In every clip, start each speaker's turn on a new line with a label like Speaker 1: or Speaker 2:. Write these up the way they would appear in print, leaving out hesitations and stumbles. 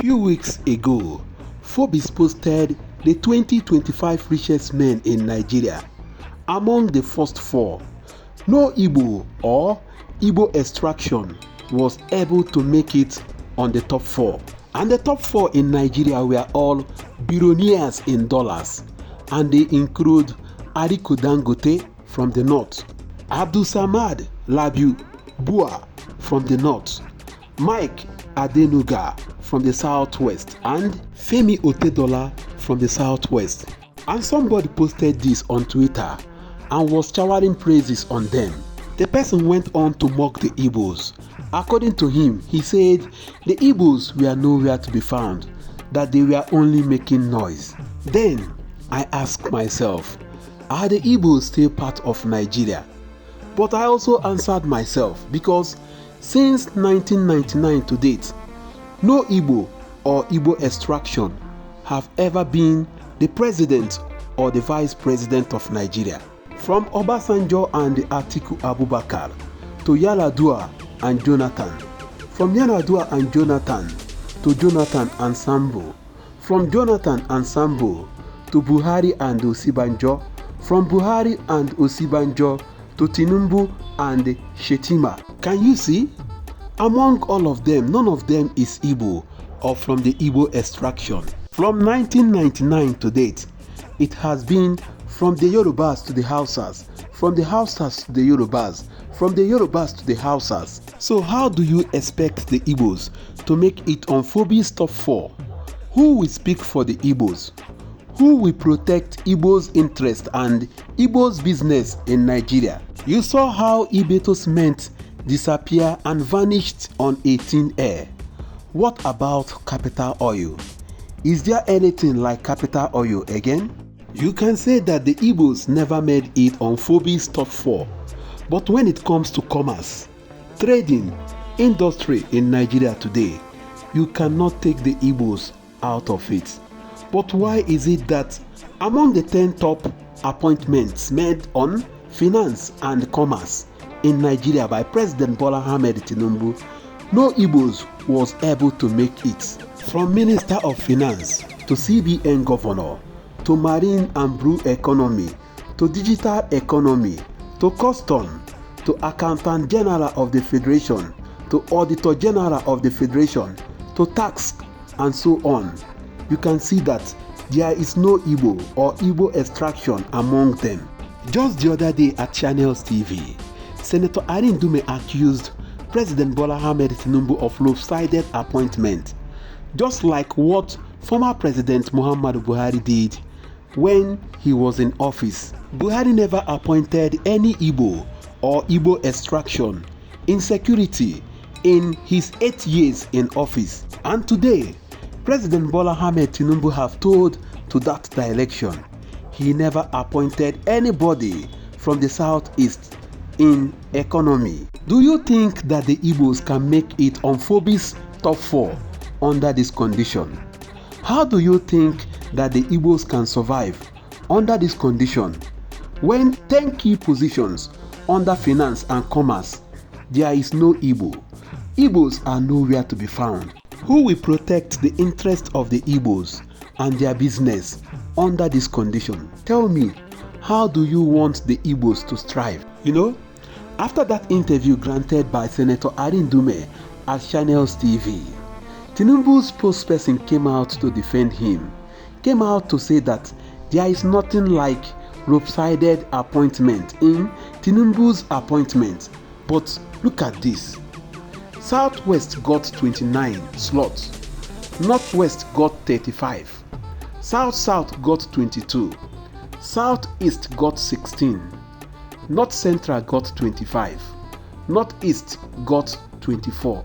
Speaker 1: Few weeks ago, Forbes posted the 2025 richest men in Nigeria. Among the first four, no Igbo or Igbo extraction was able to make it on the top four. And the top four in Nigeria were all billionaires in dollars, and they include Aliko Dangote from the north, Abdul Samad Labiu Bua from the north, Mike Adenuga from the southwest, and Femi Otedola from the southwest. And somebody posted this on Twitter and was showering praises on them. The person went on to mock the Igbos. According to him, he said the Igbos were nowhere to be found, that they were only making noise. Then I asked myself, are the Igbos still part of Nigeria? But I also answered myself, because since 1999 to date, no Igbo or Igbo extraction have ever been the president or the vice president of Nigeria. From Obasanjo and Atiku Abubakar to Yar'Adua and Jonathan, from Yar'Adua and Jonathan to Jonathan and Sambo, from Jonathan and Sambo to Buhari and Osibanjo, from Buhari and Osibanjo to Tinubu and Shetima. Can you see? Among all of them, none of them is Igbo or from the Igbo extraction. From 1999 to date, it has been from the Yorubas to the Hausas, from the Hausas to the Yorubas, from the Yorubas to the Hausas. So how do you expect the Igbos to make it on Forbes top 4? Who will speak for the Igbos? Who will protect Igbo's interest and Igbo's business in Nigeria? You saw how Ibeto cement disappeared and vanished on 18 air. What about Capital Oil? Is there anything like Capital Oil again? You can say that the Igbos never made it on Forbes top 4. But when it comes to commerce, trading, industry in Nigeria today, you cannot take the Igbos out of it. But why is it that among the 10 top appointments made on finance and commerce in Nigeria by President Bola Ahmed Tinubu, no Igbos was able to make it? From Minister of Finance to CBN Governor, to Marine and Brew Economy, to Digital Economy, to Custom, to Accountant General of the Federation, to Auditor General of the Federation, to Tax, and so on. You can see that there is no Igbo or Igbo extraction among them. Just the other day at Channels TV, Senator Arindume accused President Bola Ahmed Tinubu of lopsided appointment, just like what former President Muhammadu Buhari did when he was in office. Buhari never appointed any Igbo or Igbo extraction in security in his 8 years in office. And today, President Bola Ahmed Tinubu have told to that direction. He never appointed anybody from the southeast in economy. Do you think that the Igbos can make it on Forbes top 4 under this condition? How do you think that the Igbos can survive under this condition when 10 key positions under finance and commerce, there is no Igbo? Igbos are nowhere to be found. Who will protect the interest of the Igbos and their business under this condition? Tell me, how do you want the Igbos to strive? You know, after that interview granted by Senator Arindume at Channels TV, Tinubu's spokesperson came out to defend him, came out to say that there is nothing like lopsided appointment in Tinubu's appointment. But look at this. Southwest got 29 slots, Northwest got 35, South-South got 22, Southeast got 16, North Central got 25, Northeast got 24.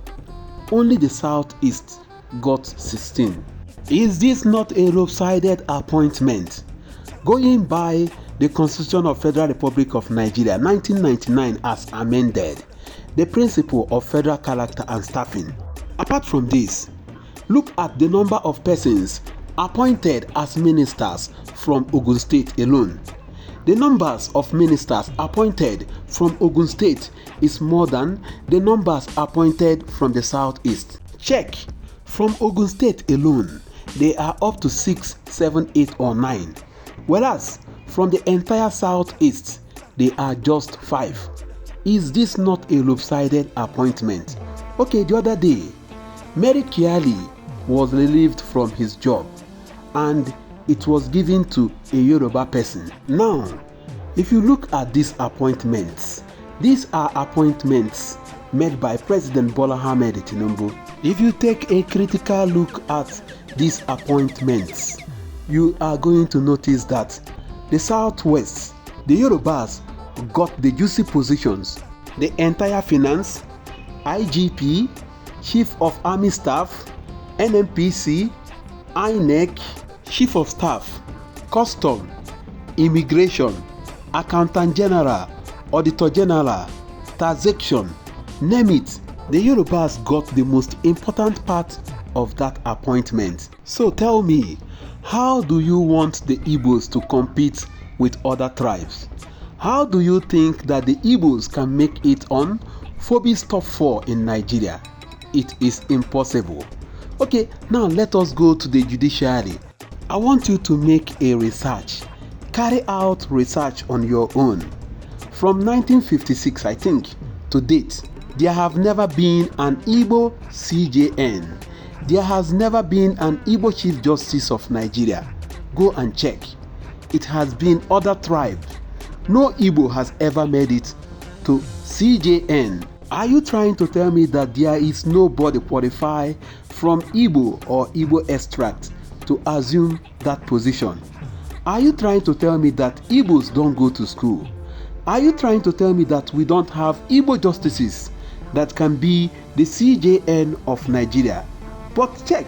Speaker 1: Only the Southeast got 16. Is this not a lopsided appointment? Going by the Constitution of Federal Republic of Nigeria 1999 as amended, the principle of federal character and staffing. Apart from this, look at the number of persons appointed as ministers from Ogun State alone. The numbers of ministers appointed from Ogun State is more than the numbers appointed from the Southeast. Check From Ogun State alone, they are up to 6, 7, 8 or 9. Whereas from the entire southeast, they are just 5. Is this not a lopsided appointment? Okay, the other day, Mary Kiali was relieved from his job and it was given to a Yoruba person. Now, if you look at these appointments are appointments made by President Bola Ahmed Tinubu. If you take a critical look at these appointments, you are going to notice that the Southwest, the Yorubas got the juicy positions. The entire finance, IGP, Chief of Army Staff, NNPC, INEC, Chief of Staff, Custom, Immigration, Accountant General, Auditor General, Taxation, name it. The Yorubas got the most important part of that appointment. So tell me, how do you want the Igbos to compete with other tribes? How do you think that the Igbos can make it on Forbes top 4 in Nigeria? It is impossible. Okay, now let us go to the judiciary. I want you to make a research. Carry out research on your own. From 1956, I think, to date, there have never been an Igbo CJN. There has never been an Igbo Chief Justice of Nigeria. Go and check. It has been other tribes. No Igbo has ever made it to CJN. Are you trying to tell me that there is nobody qualified from Igbo or Igbo extract to assume that position? Are you trying to tell me that Igbos don't go to school? Are you trying to tell me that we don't have Igbo justices that can be the CJN of Nigeria? But check,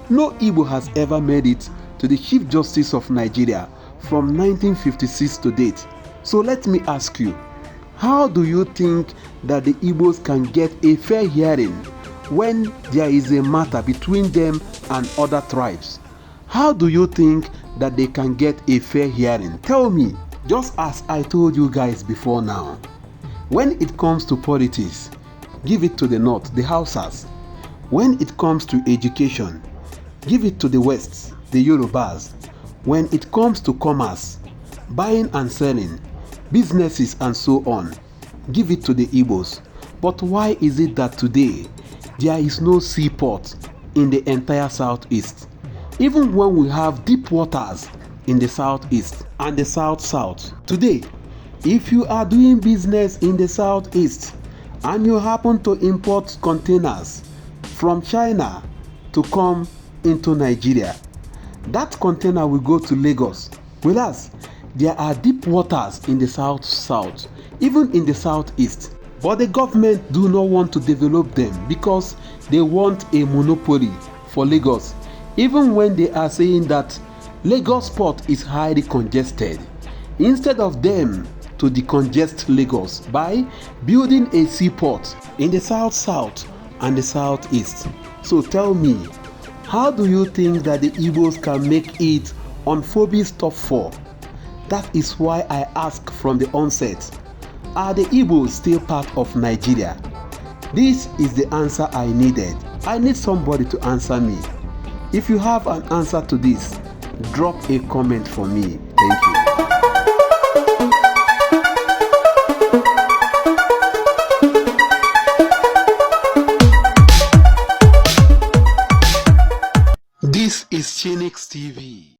Speaker 1: no Igbo has ever made it to the Chief Justice of Nigeria from 1956 to date. So let me ask you, how do you think that the Igbos can get a fair hearing when there is a matter between them and other tribes? How do you think that they can get a fair hearing? Tell me, just as I told you guys before now. When it comes to politics, give it to the North, the Hausas. When it comes to education, give it to the West, the Yorubas. When it comes to commerce, buying and selling, businesses and so on, give it to the Igbos. But why is it that today there is no seaport in the entire southeast? Even when we have deep waters in the southeast and the south-south. Today, if you are doing business in the southeast and you happen to import containers from China to come into Nigeria, that container will go to Lagos. Whereas there are deep waters in the south-south, even in the southeast. But the government do not want to develop them because they want a monopoly for Lagos. Even when they are saying that Lagos port is highly congested, instead of them to decongest Lagos by building a seaport in the south-south and the southeast. So tell me, how do you think that the Igbos can make it on Forbes top 4? That is why I ask from the onset, are the Igbos still part of Nigeria? This is the answer I needed. I need somebody to answer me. If you have an answer to this, drop a comment for me. Thank you. This is Chinix TV.